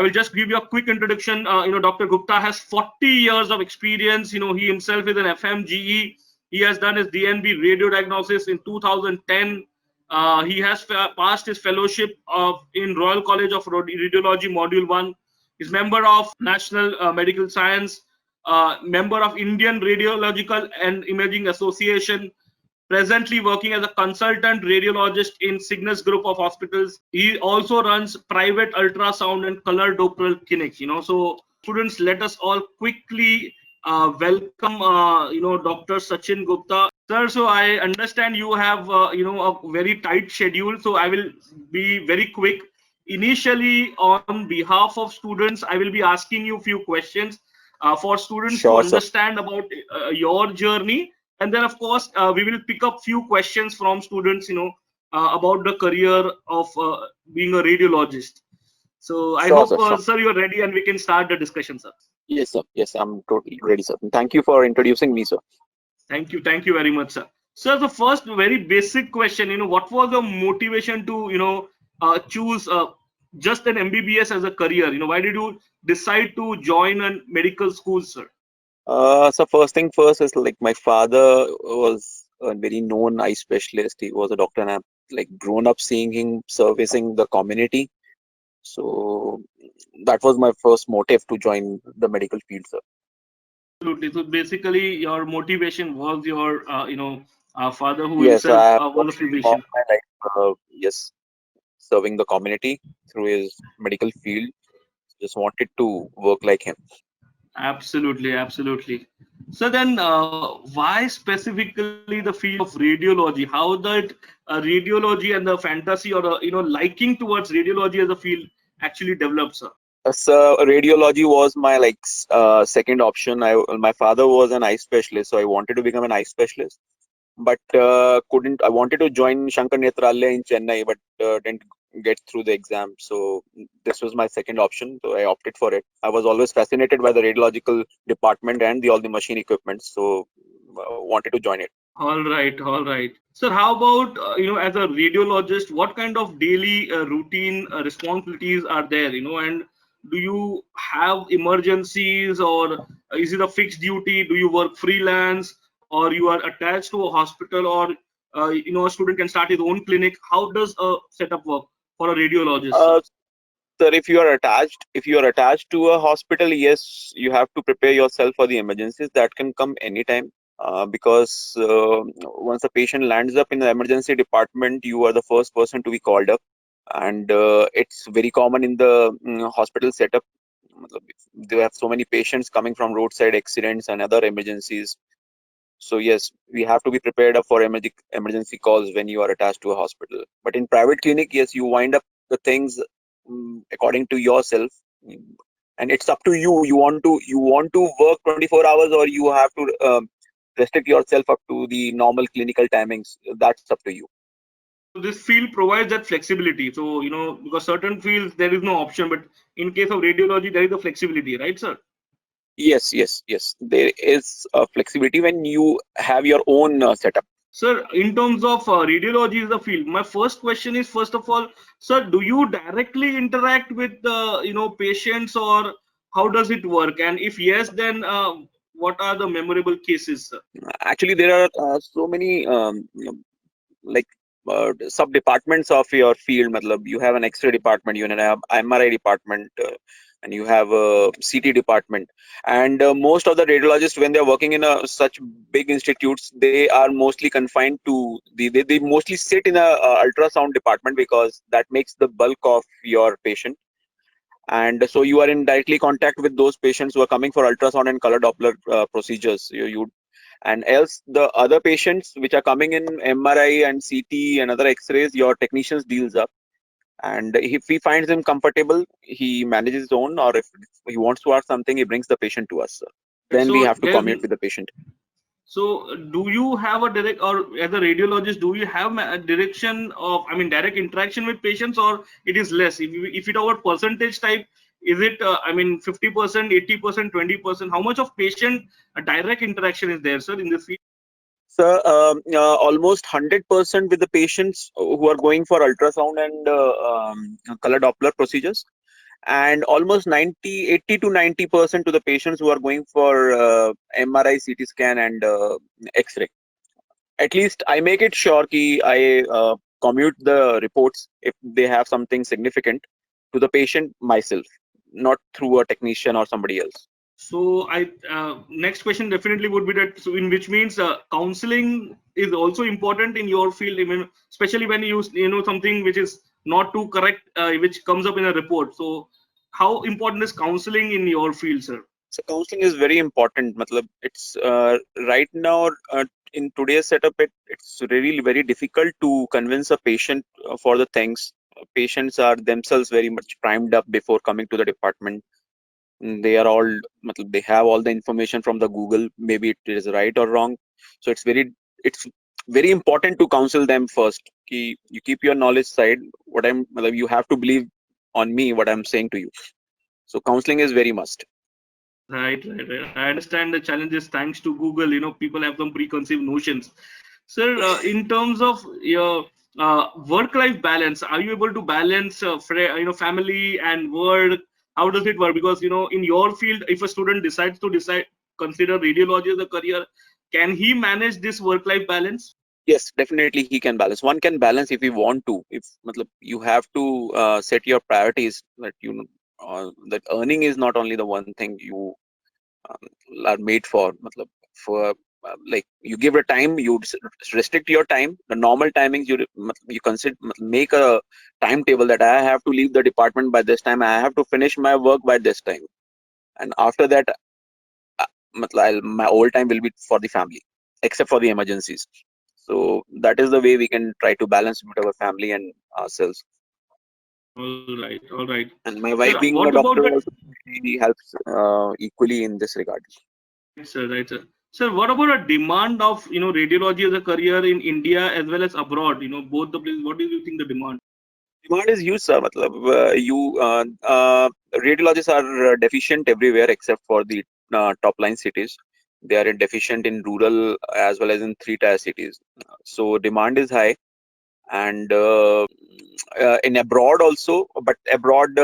will just give you a quick introduction. Dr. Gupta has 40 years of experience. He himself is an FMGE. He has done his DNB radio diagnosis in 2010. He has passed his fellowship in Royal College of Radiology Module 1. He's member of National Medical Science, member of Indian Radiological and Imaging Association, presently working as a consultant radiologist in Cygnus Group of Hospitals. He also runs private ultrasound and color Doppler clinics. So students, let us all quickly welcome, Dr. Sachin Gupta. Sir, so I understand you have, a very tight schedule. So I will be very quick. Initially, on behalf of students, I will be asking you a few questions for students to Sure, sir. understand about your journey. And then, of course, we will pick up few questions from students, about the career of being a radiologist. So I Sure, hope, sir. Sure. sir, you're ready and we can start the discussion, sir. Yes, sir. Yes, I'm totally ready, sir. Thank you for introducing me, sir. Thank you. Thank you very much, sir. Sir, the first very basic question, what was the motivation to, choose just an MBBS as a career? Why did you decide to join a medical school, sir? So first thing first is like my father was a very known eye specialist. He was a doctor, and I've like grown up seeing him servicing the community. So that was my first motive to join the medical field, sir. Absolutely. So basically, your motivation was your, father who Yes, himself I have was a worked all physician. my life. Yes, serving the community through his medical field. Just wanted to work like him. Absolutely, absolutely. So then, why specifically the field of radiology? How that radiology and the fantasy or liking towards radiology as a field actually develops, sir? So radiology was my second option. My father was an eye specialist, so I wanted to become an eye specialist, but couldn't. I wanted to join Shankar Netralaya in Chennai, but didn't get through the exam. So this was my second option. So I opted for it. I was always fascinated by the radiological department and all the machine equipment, so wanted to join it. All right, all right. Sir, how about as a radiologist, what kind of daily routine responsibilities are there? And do you have emergencies, or is it a fixed duty? Do you work freelance, or you are attached to a hospital, or a student can start his own clinic? How does a setup work for a radiologist, sir? Uh, Sir, if you are attached to a hospital, yes, you have to prepare yourself for the emergencies that can come anytime. Because once a patient lands up in the emergency department, you are the first person to be called up, and it's very common in the hospital setup. matlab, They have so many patients coming from roadside accidents and other emergencies. So yes, we have to be prepared up for emergency calls when you are attached to a hospital. But in private clinic, yes, you wind up the things according to yourself, mm, and it's up to you. You want to work 24 hours, or you have to restrict yourself up to the normal clinical timings. That's up to you. So this field provides that flexibility. So because certain fields there is no option, but in case of radiology, there is a flexibility, right, sir? Yes, yes, yes. There is flexibility when you have your own setup. Sir, in terms of radiology is the field, my first question is, first of all, sir, do you directly interact with the patients, or how does it work? And if yes, then what are the memorable cases, sir? Actually, there are so many like sub departments of your field. Matlab, you have an X-ray department, you have MRI department, and you have a CT department. And most of the radiologists, when they're working in such big institutes, they are mostly confined to they mostly sit in a ultrasound department, because that makes the bulk of your patient. And so you are in directly contact with those patients who are coming for ultrasound and color Doppler procedures. And else the other patients which are coming in MRI and CT and other X-rays, your technicians deals up. And if he finds him comfortable, he manages his own, or if he wants to ask something, he brings the patient to us. Right. Then we So have to commute with the patient. so do you have a direct, or as a radiologist, do you have a direction of, I mean, direct interaction with patients, or it is less? If it our percentage type, is it, I mean, 50%, 80%, 20%? How much of patient direct interaction is there, sir, in this field? So almost 100% with the patients who are going for ultrasound and color Doppler procedures. and almost 80 to 90% to the patients who are going for MRI, CT scan, and X-ray. At least I make it sure ki I commute the reports if they have something significant to the patient myself, not through a technician or somebody else. So I next question definitely would be that, so in which means counseling is also important in your field, I mean, especially when you know something which is not too correct, which comes up in a report. So how important is counseling in your field, sir? So counseling is very important. Matlab, it's right now in today's setup, it's really very difficult to convince a patient for the things. Patients are themselves very much primed up before coming to the department. They are all, matlab, they have all the information from the Google. Maybe it is right or wrong. So it's very important to counsel them first. You keep your knowledge side. Matlab, you have to believe on me what I'm saying to you. So counseling is very must. Right. I understand the challenges thanks to Google. You know, people have some preconceived notions. Sir, in terms of your work-life balance, are you able to balance, family and work? How does it work? Because in your field, if a student decides to consider radiology as a career, can he manage this work-life balance? Yes, definitely he can balance. One can balance if you want to. If matlab, you have to set your priorities that that earning is not only the one thing you are made for. Matlab, for like you give a time, you restrict your time. The normal timings you consider make a timetable that I have to leave the department by this time. I have to finish my work by this time, and after that, uh, my whole time will be for the family, except for the emergencies. So that is the way we can try to balance with our family and ourselves. All right. And my Sir, wife being what a about doctor that? also, she helps equally in this regard. Right, sir. Sir, what about a demand of radiology as a career in India as well as abroad? Both the places. What do you think the demand? Demand is huge, sir. Matlab, radiologists are deficient everywhere except for the top line cities. They are deficient in rural as well as in three-tier cities. So demand is high, and in abroad also, but abroad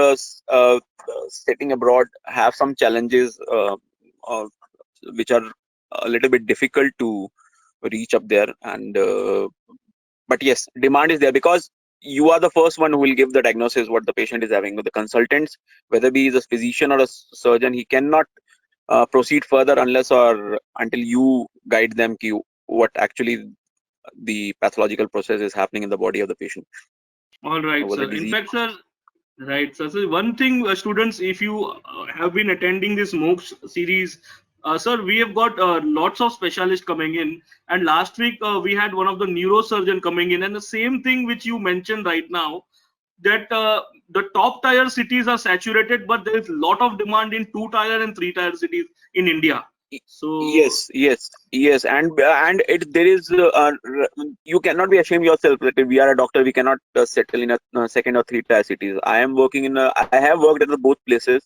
setting abroad have some challenges uh, which are a little bit difficult to reach up there. And but yes, demand is there because you are the first one who will give the diagnosis what the patient is having. With the consultants, whether he is a physician or a surgeon, he cannot proceed further unless or until you guide them what actually the pathological process is happening in the body of the patient All right, over the sir. In disease fact, sir, process. right, sir. So one thing, students, if you have been attending this Moksh series, sir, we have got lots of specialists coming in. And last week we had one of the neurosurgeon coming in, and the same thing which you mentioned right now, that the top tier cities are saturated, but there is a lot of demand in two tier and three tier cities in India. So Yes, and there is you cannot be ashamed yourself that if we are a doctor, we cannot settle in a second or three tier cities. I am working I have worked at the both places,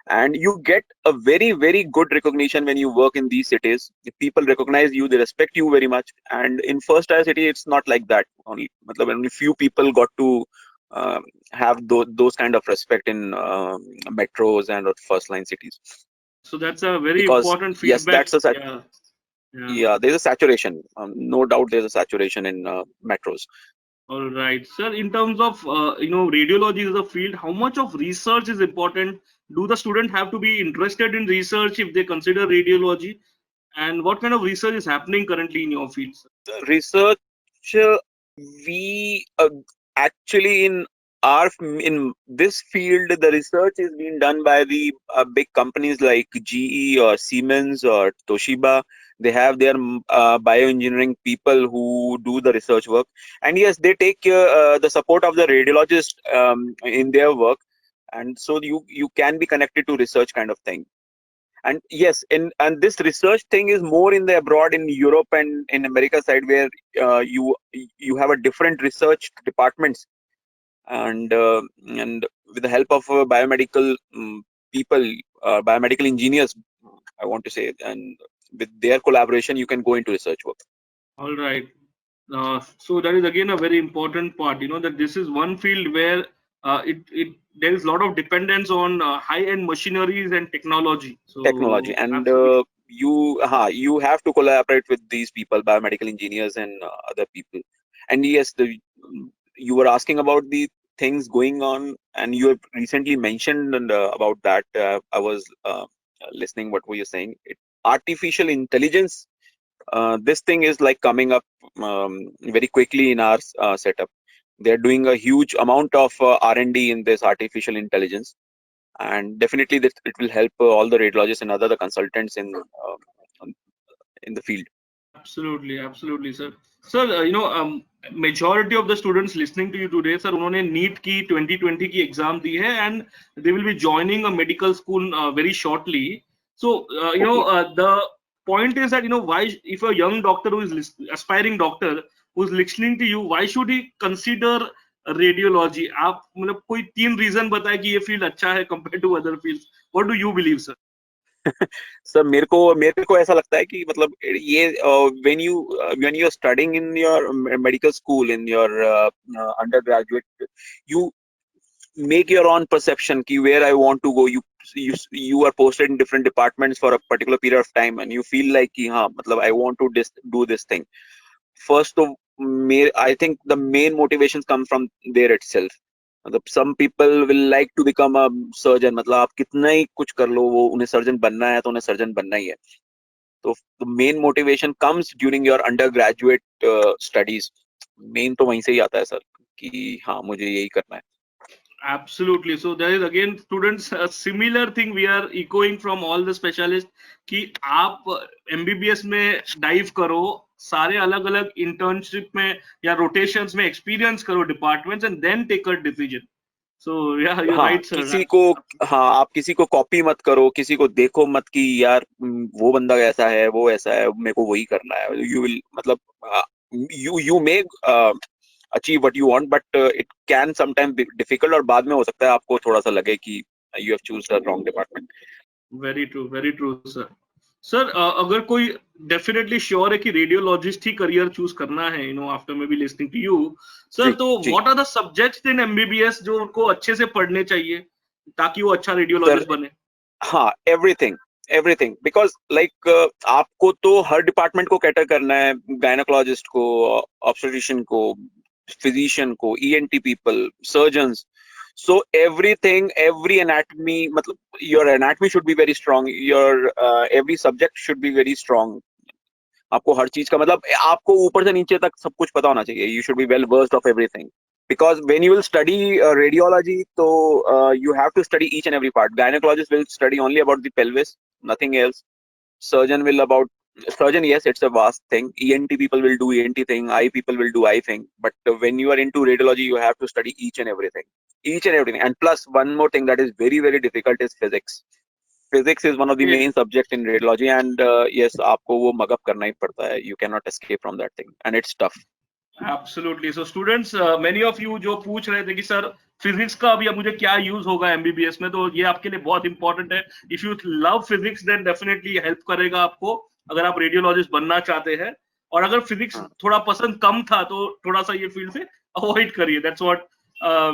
and you get a very good recognition when you work in these cities. If people recognize you, they respect you very much. And in first tier city, it's not like that. Only few people got to have those kind of respect in metros and first line cities. so that's a very Because important yes, feedback. Yeah. Yeah. yeah, there's a saturation. No doubt, there's a saturation in metros. All right, sir. In terms of radiology as a field, how much of research is important? Do the student have to be interested in research if they consider radiology? And what kind of research is happening currently in your field, sir? The research, we actually in this field, the research is being done by the big companies like GE or Siemens or Toshiba. They have their bioengineering people who do the research work, and yes, they take the support of the radiologist in their work, and so you can be connected to research kind of thing. And yes, and this research thing is more in the abroad, in Europe and in America side, where you have a different research departments, and with the help of biomedical people, biomedical engineers, I want to say, and with their collaboration you can go into research work. All right. So that is again a very important part. That this is one field where it there is a lot of dependence on high-end machineries and technology. Technology, So and absolutely, you have to collaborate with these people, biomedical engineers and other people. And yes, you were asking about the things going on, and you have recently mentioned about that. I was listening what were you saying. Artificial intelligence, this thing is like coming up very quickly in our setup. They're doing a huge amount of R&D in this artificial intelligence, and definitely this, it will help all the radiologists and other the consultants in the field. absolutely, absolutely, sir. Sir, majority of the students listening to you today, sir, उन्होंने NEET की 2020 की exam दी है and they will be joining a medical school very shortly. So, Okay. the point is that, why, if a young doctor who is aspiring doctor who is listening to you, why should he consider radiology? आप मतलब कोई 3 reason बताए कि ये field अच्छा है compared to other fields. What do you believe, sir? Sir मेरे को ऐसा लगता है कि मतलब ये when you are studying in your medical school in your undergraduate, you make your own perception ki where I want to go. You are posted in different departments for a particular period of time, and you feel like ki हाँ मतलब I want to do this thing. First of I think the main motivations come from there itself. मतलब some people will like to become a surgeon. मतलब आप कितना ही कुछ कर लो, वो उन्हें सर्जन बनना है तो उन्हें सर्जन बनना ही है. तो the main motivation comes during your undergraduate studies. Main तो वहीं से ही आता है सर कि हाँ मुझे यही करना है. Absolutely. So there is again, students, a similar thing we are echoing from all the specialists कि आप MBBS में dive करो, सारे अलग अलग internship में या rotations में experience करो departments and then take a decision. So yeah, you're हाँ right, sir. किसी को हाँ आप किसी को कॉपी मत करो, किसी को देखो मत कि यार वो बंदा ऐसा है वो ऐसा है मेरे को वही करना है. यू विल मतलब you may achieve what you want, but it can sometimes be difficult, और बाद में हो सकता है आपको थोड़ा सा लगे कि you have choose the wrong department. Very true sir. Sir, अगर कोई डेफिनेटली श्योर है कि रेडियोलॉजिस्ट ही करियर चूज करना है, after maybe listening to you, sir, जी तो जी what are the subjects in MBBS जो उनको अच्छे से पढ़ने चाहिए ताकि वो अच्छा सर. रेडियोलॉजिस्ट बने? हाँ एवरीथिंग एवरीथिंग बिकॉज लाइक आपको तो हर डिपार्टमेंट को कैटर करना है. गायनोकोलॉजिस्ट को, ऑब्स्टेट्रिशियन को, फिजिशियन को, ENT people, surgeons. So everything, every anatomy, मतलब your anatomy should be very strong. Your every subject should be very strong. आपको हर चीज का मतलब आपको ऊपर से नीचे तक सब कुछ पता होना चाहिए. You should be well versed of everything. Because when you will study radiology, so you have to study each and every part. Gynecologist will study only about the pelvis, nothing else. Surgeon will about surgeon, yes, it's a vast thing. ENT people will do ENT thing, eye people will do eye thing. But when you are into radiology, you have to study each and everything. Each and everything. And plus, one more thing that is very, very difficult is physics. Physics is one of the Okay. main subjects in radiology, and yes, आपको वो mug up करना ही पड़ता है. You cannot escape from that thing, and it's tough. Absolutely. So students, many of you जो पूछ रहे थे कि सर फिजिक्स का अभी मुझे क्या यूज होगा एमबीबीएस में, तो ये आपके लिए बहुत इंपॉर्टेंट है. If you love physics then definitely help करेगा आपको अगर आप रेडियोलॉजिस्ट बनना चाहते हैं. और अगर फिजिक्स हाँ. थोड़ा पसंद कम था तो थोड़ा सा ये फील्ड से अवॉइड करिए. That's what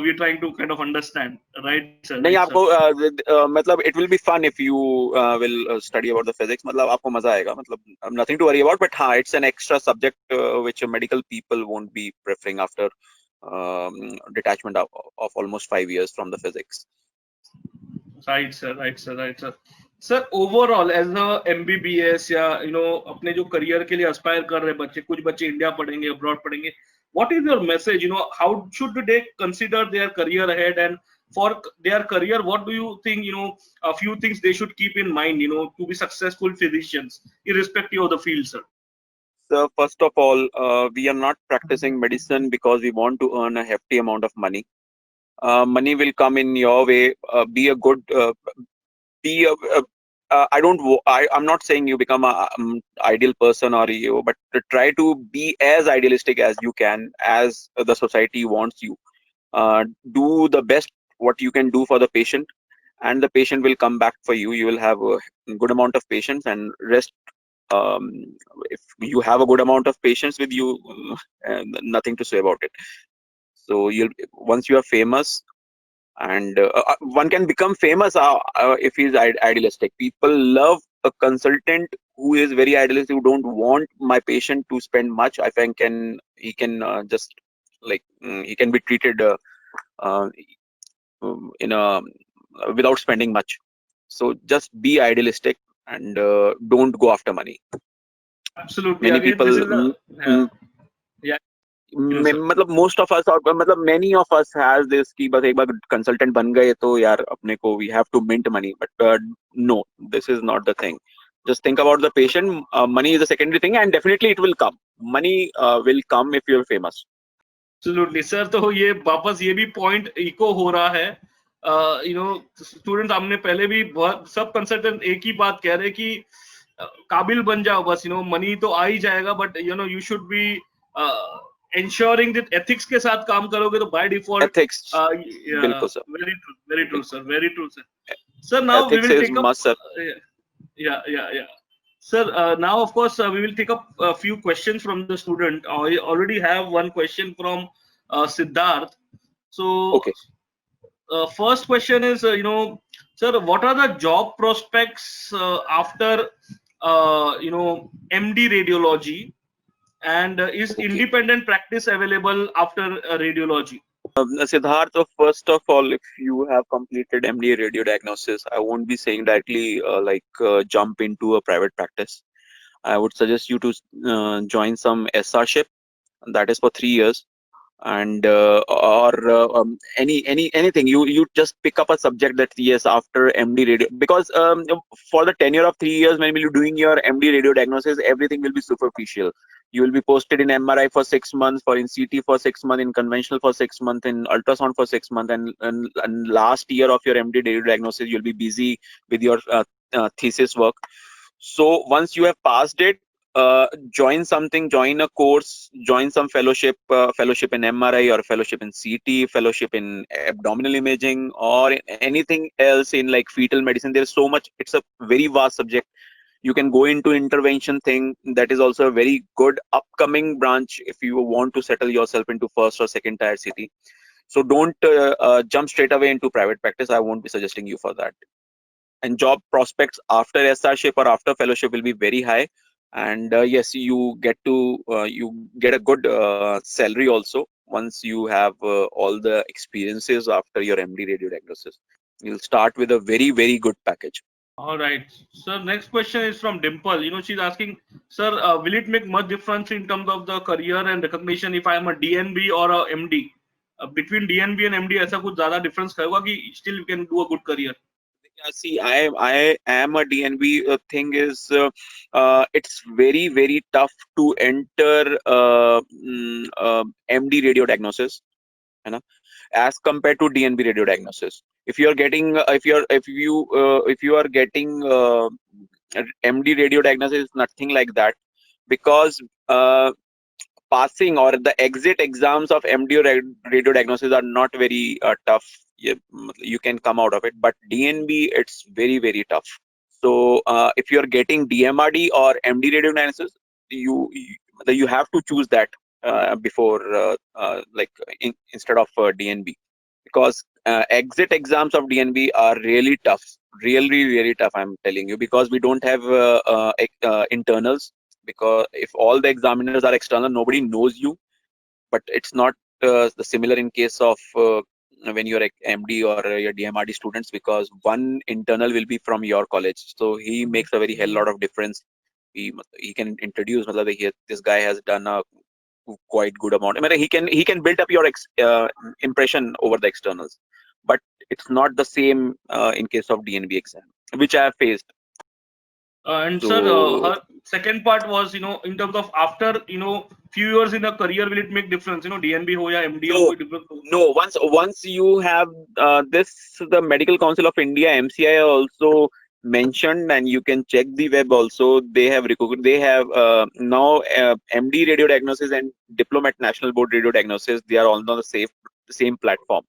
we are trying to kind of understand. Right sir, नहीं राइट सर. आपको मतलब it will be fun if you will study about the physics. मतलब आपको मजा आएगा. मतलब nothing to worry about, but हाँ it's an extra subject which medical people won't be preferring after detachment of almost 5 years from the physics. Right sir, right sir, right sir. Sir, overall as a MBBS या अपने जो career के लिए Aspire कर रहे बच्चे, कुछ बच्चे इंडिया पढ़ेंगे, अब्रॉड पढ़ेंगे, what is your message? How should they consider their career ahead, and for their career what do you think, a few things they should keep in mind, to be successful physicians irrespective of the field, sir? So first of all, we are not practicing medicine because we want to earn a hefty amount of money. Money will come in your way. Be a good be a, I don't I'm not saying you become a ideal person or you, but to try to be as idealistic as you can, as the society wants you. Do the best what you can do for the patient, and the patient will come back for you. You will have a good amount of patience, and rest, um, if you have a good amount of patience with you, nothing to say about it. So you'll once you are famous, and one can become famous if he's idealistic. People love a consultant who is very idealistic, who don't want my patient to spend much. I think he can just like he can be treated uh, in a without spending much. So just be idealistic and don't go after money. Absolutely. Many Again, this people is a yeah. You know, sir. मतलब most of us, or मतलब many of us has this कि बस एक बार consultant बन गए तो यार अपने को we have to mint money, but no, this is not the thing. Just think about the patient. Money is a secondary thing, and definitely it will come. Money will come if you're famous. Absolutely sir, तो ये वापस ये भी point eco हो रहा है। You know students, हमने पहले भी बहुत सब कंसल्टेंट एक ही बात कह रहे कि काबिल बन जाओ बस, मनी तो आ ही जाएगा, but you should be ensuring that ethics के साथ काम करोगे तो by default Ethics, बिल्कुल sir, very true sir, very true sir. Sir, now we ethics will is take up must sir. yeah. Sir, now of course we will take up a few questions from the student. I already have one question from Siddharth. So Okay. first question is, sir, what are the job prospects after MD radiology, and is Okay. independent practice available after radiology? Siddharth, first of all, if you have completed MD radio diagnosis, I won't be saying directly jump into a private practice. I would suggest you to join some SR-ship. That is for 3 years, and or anything. You just pick up a subject that yes after MD radio, because for the tenure of 3 years when you're doing your MD radio diagnosis, everything will be superficial. You will be posted in MRI for 6 months, for in CT for 6 months, in conventional for 6 months, in ultrasound for 6 months, and last year of your MD radio diagnosis you'll be busy with your thesis work. So once you have passed it, join something, join a course, join some fellowship in MRI, or fellowship in CT, fellowship in abdominal imaging, or anything else in like fetal medicine. There's so much, it's a very vast subject. You can go into intervention thing. That is also a very good upcoming branch if you want to settle yourself into first or second tier city. So don't jump straight away into private practice. I won't be suggesting you for that. And job prospects after SR-ship or after fellowship will be very high. And yes, you get a good salary also once you have all the experiences after your MD radio diagnosis. You'll start with a very, very good package. All right, sir. Next question is from Dimple. She's asking, sir, will it make much difference in terms of the career and recognition if I am a DNB or a MD? Between DNB and MD, ऐसा कुछ ज़्यादा difference होगा कि still you can do a good career? See, I am a DNB. Thing is, it's very, very tough to enter MD radio diagnosis, you know, as compared to DNB radio diagnosis. If you are getting, if you are getting MD radio diagnosis, nothing like that, because passing or the exit exams of MD radio diagnosis are not very tough. You can come out of it, but DNB, it's very, very tough. So if you're getting DMRD or MD radio diagnosis, you have to choose that before instead of DNB, because exit exams of DNB are really tough, really, really tough. I'm telling you, because we don't have internals. Because if all the examiners are external, nobody knows you. But it's not the similar in case of when you're a MD or your DMRD students, because one internal will be from your college, so he makes a very hell lot of difference. He can introduce, this guy has done a quite good amount. I mean, he can build up your impression over the externals, but it's not the same in case of DNB exam, which I have faced. And sir, So her second part was, in terms of after, few years in a career, will it make difference? DNB ho ya MD ho, no, koi difference ho? no. Once you have this, the Medical Council of India (MCI) also mentioned, and you can check the web also. They have they have now MD radio diagnosis and Diplomat National Board radio diagnosis. They are all on the same platform.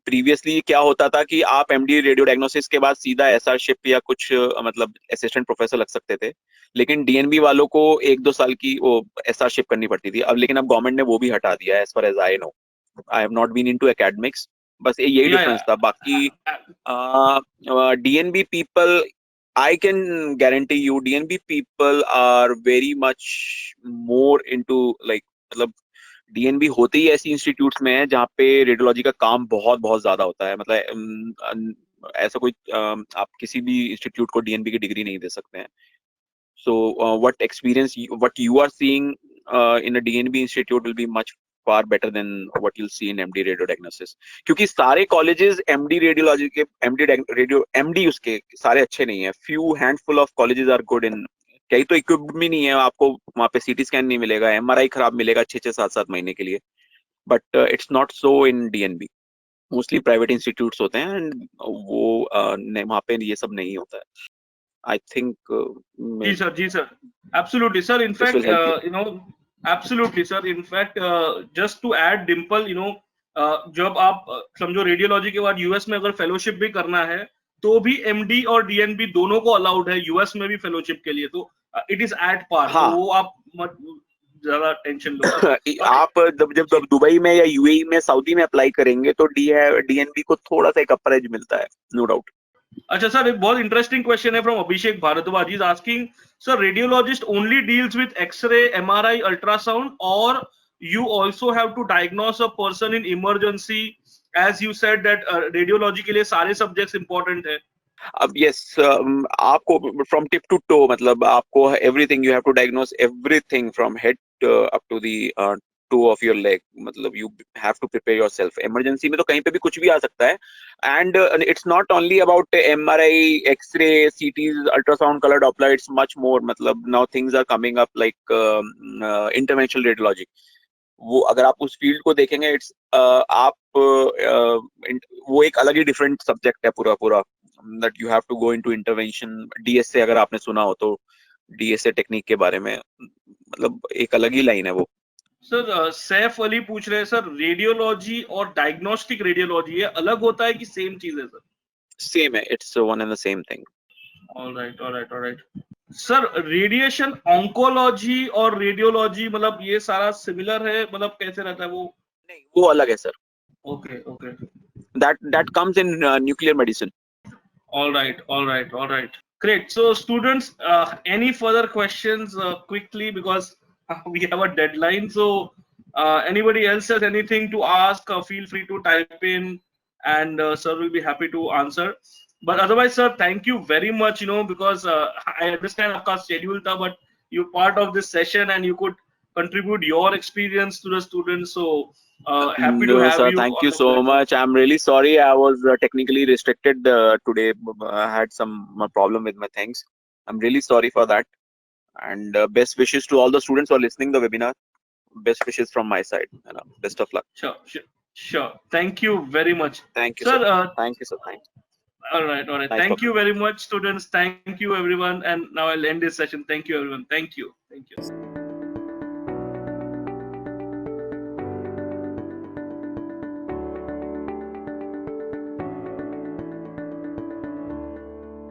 Previously क्या होता था कि आप MD radio diagnosis के बाद सीधा SR-ship या कुछ मतलब असिस्टेंट प्रोफेसर लग सकते थे, लेकिन डीएनबी वालों को 1-2 साल की वो एसआर-शिप करनी पड़ती थी। अब लेकिन अब गवर्नमेंट ने वो भी हटा दिया है, as far as I know. I have not been into academics, बस यही Yeah, डिफरेंस yeah. था. बाकी DNB people, I can guarantee you DNB people are very much more into like, मतलब डीएनबी होते ही ऐसी इंस्टीट्यूट्स में है जहाँ पे रेडियोलॉजी का काम बहुत बहुत ज्यादा होता है. मतलब ऐसा कोई आप किसी भी इंस्टीट्यूट को डीएनबी की डिग्री नहीं दे सकते हैं. So what experience what you are seeing in a DNB institute will be much far better than what you'll see in MD radio diagnosis. क्योंकि सारे colleges MD radiology के MD उसके सारे अच्छे नहीं है. Few handful of colleges are good in. कई तो equipped भी नहीं है, आपको वहाँ पे CT scan नहीं मिलेगा, MRI खराब मिलेगा 6-6 7 7 महीने के लिए. But it's not so in DNB. Mostly private institutes होते हैं एंड वो वहाँ पे ये सब नहीं होता है. आई थिंक जी sir, absolutely sir. In this will fact, help you. absolutely sir. In fact, just to add Dimple, जब आप समझो रेडियोलॉजी के बाद यूएस में अगर फेलोशिप भी करना है तो भी एमडी और डीएनबी दोनों को अलाउड है यूएस में भी फेलोशिप के लिए, तो इट इज एट पार, तो हाँ. वो आप मत ज्यादा टेंशन लो सर. बाकी आप जब दुबई में या यूएई में सऊदी में अप्लाई करेंगे तो डीएनबी को थोड़ा सा एक अपर एज मिलता है, नो डाउट. अच्छा सर, एक बहुत इंटरेस्टिंग क्वेश्चन है from Abhishek Bharadwaj. Is asking, sir radiologist only deals with X-ray, MRI, ultrasound, और you also have to diagnose a person in emergency, as you said that radiology के लिए सारे सब्जेक्ट्स इंपॉर्टेंट है. अब यस, आपको फ्रॉम टिप टू टो, मतलब आपको everything, you have to diagnose everything from head up to the toe of your leg. मतलब you have to prepare yourself. Emergency में तो कहीं पे भी कुछ भी आ सकता है. And it's not only about MRI, X-ray, CTs, ultrasound, colour Doppler. It's much more. मतलब now things are coming up like interventional radiology. वो अगर आप उस फील्ड को देखेंगे, इट्स आप वो एक अलग ही डिफरेंट सब्जेक्ट है पूरा पूरा. That you have to go into intervention. DSA अगर आपने सुना हो तो, डीएसए टेक्निक के बारे में मतलब एक अलग ही लाइन है वो. सर सैफ अली पूछ रहे हैं, सर रेडियोलॉजी और डायग्नोस्टिक रेडियोलॉजी ये अलग होता है कि सेम चीज है सर? सेम है, it's one and the same thing. Alright alright alright. Sir radiation oncology और रेडियोलॉजी मतलब ये सारा सिमिलर है, मतलब कैसे रहता है वो? नहीं, वो अलग है sir. Okay okay. That comes in nuclear medicine. All right. Great. So, students, any further questions quickly, because we have a deadline. So, anybody else has anything to ask, feel free to type in, and sir will be happy to answer. But otherwise, sir, thank you very much. Because I understand आपका schedule था, but you're part of this session and you could contribute your experience to the students. So, happy to No, have sir. you Thank on you the so platform. much. I'm really sorry. I was technically restricted today. I had some problem with my things. I'm really sorry for that. And best wishes to all the students who are listening the webinar. Best wishes from my side. Best of luck. Sure. Thank you very much, Thank you, sir. sir. Thank you, sir. Thanks. All right. Nice Thank talking you to you. very much, students. Thank you, everyone. And now I'll end this session. Thank you, everyone. Thank you.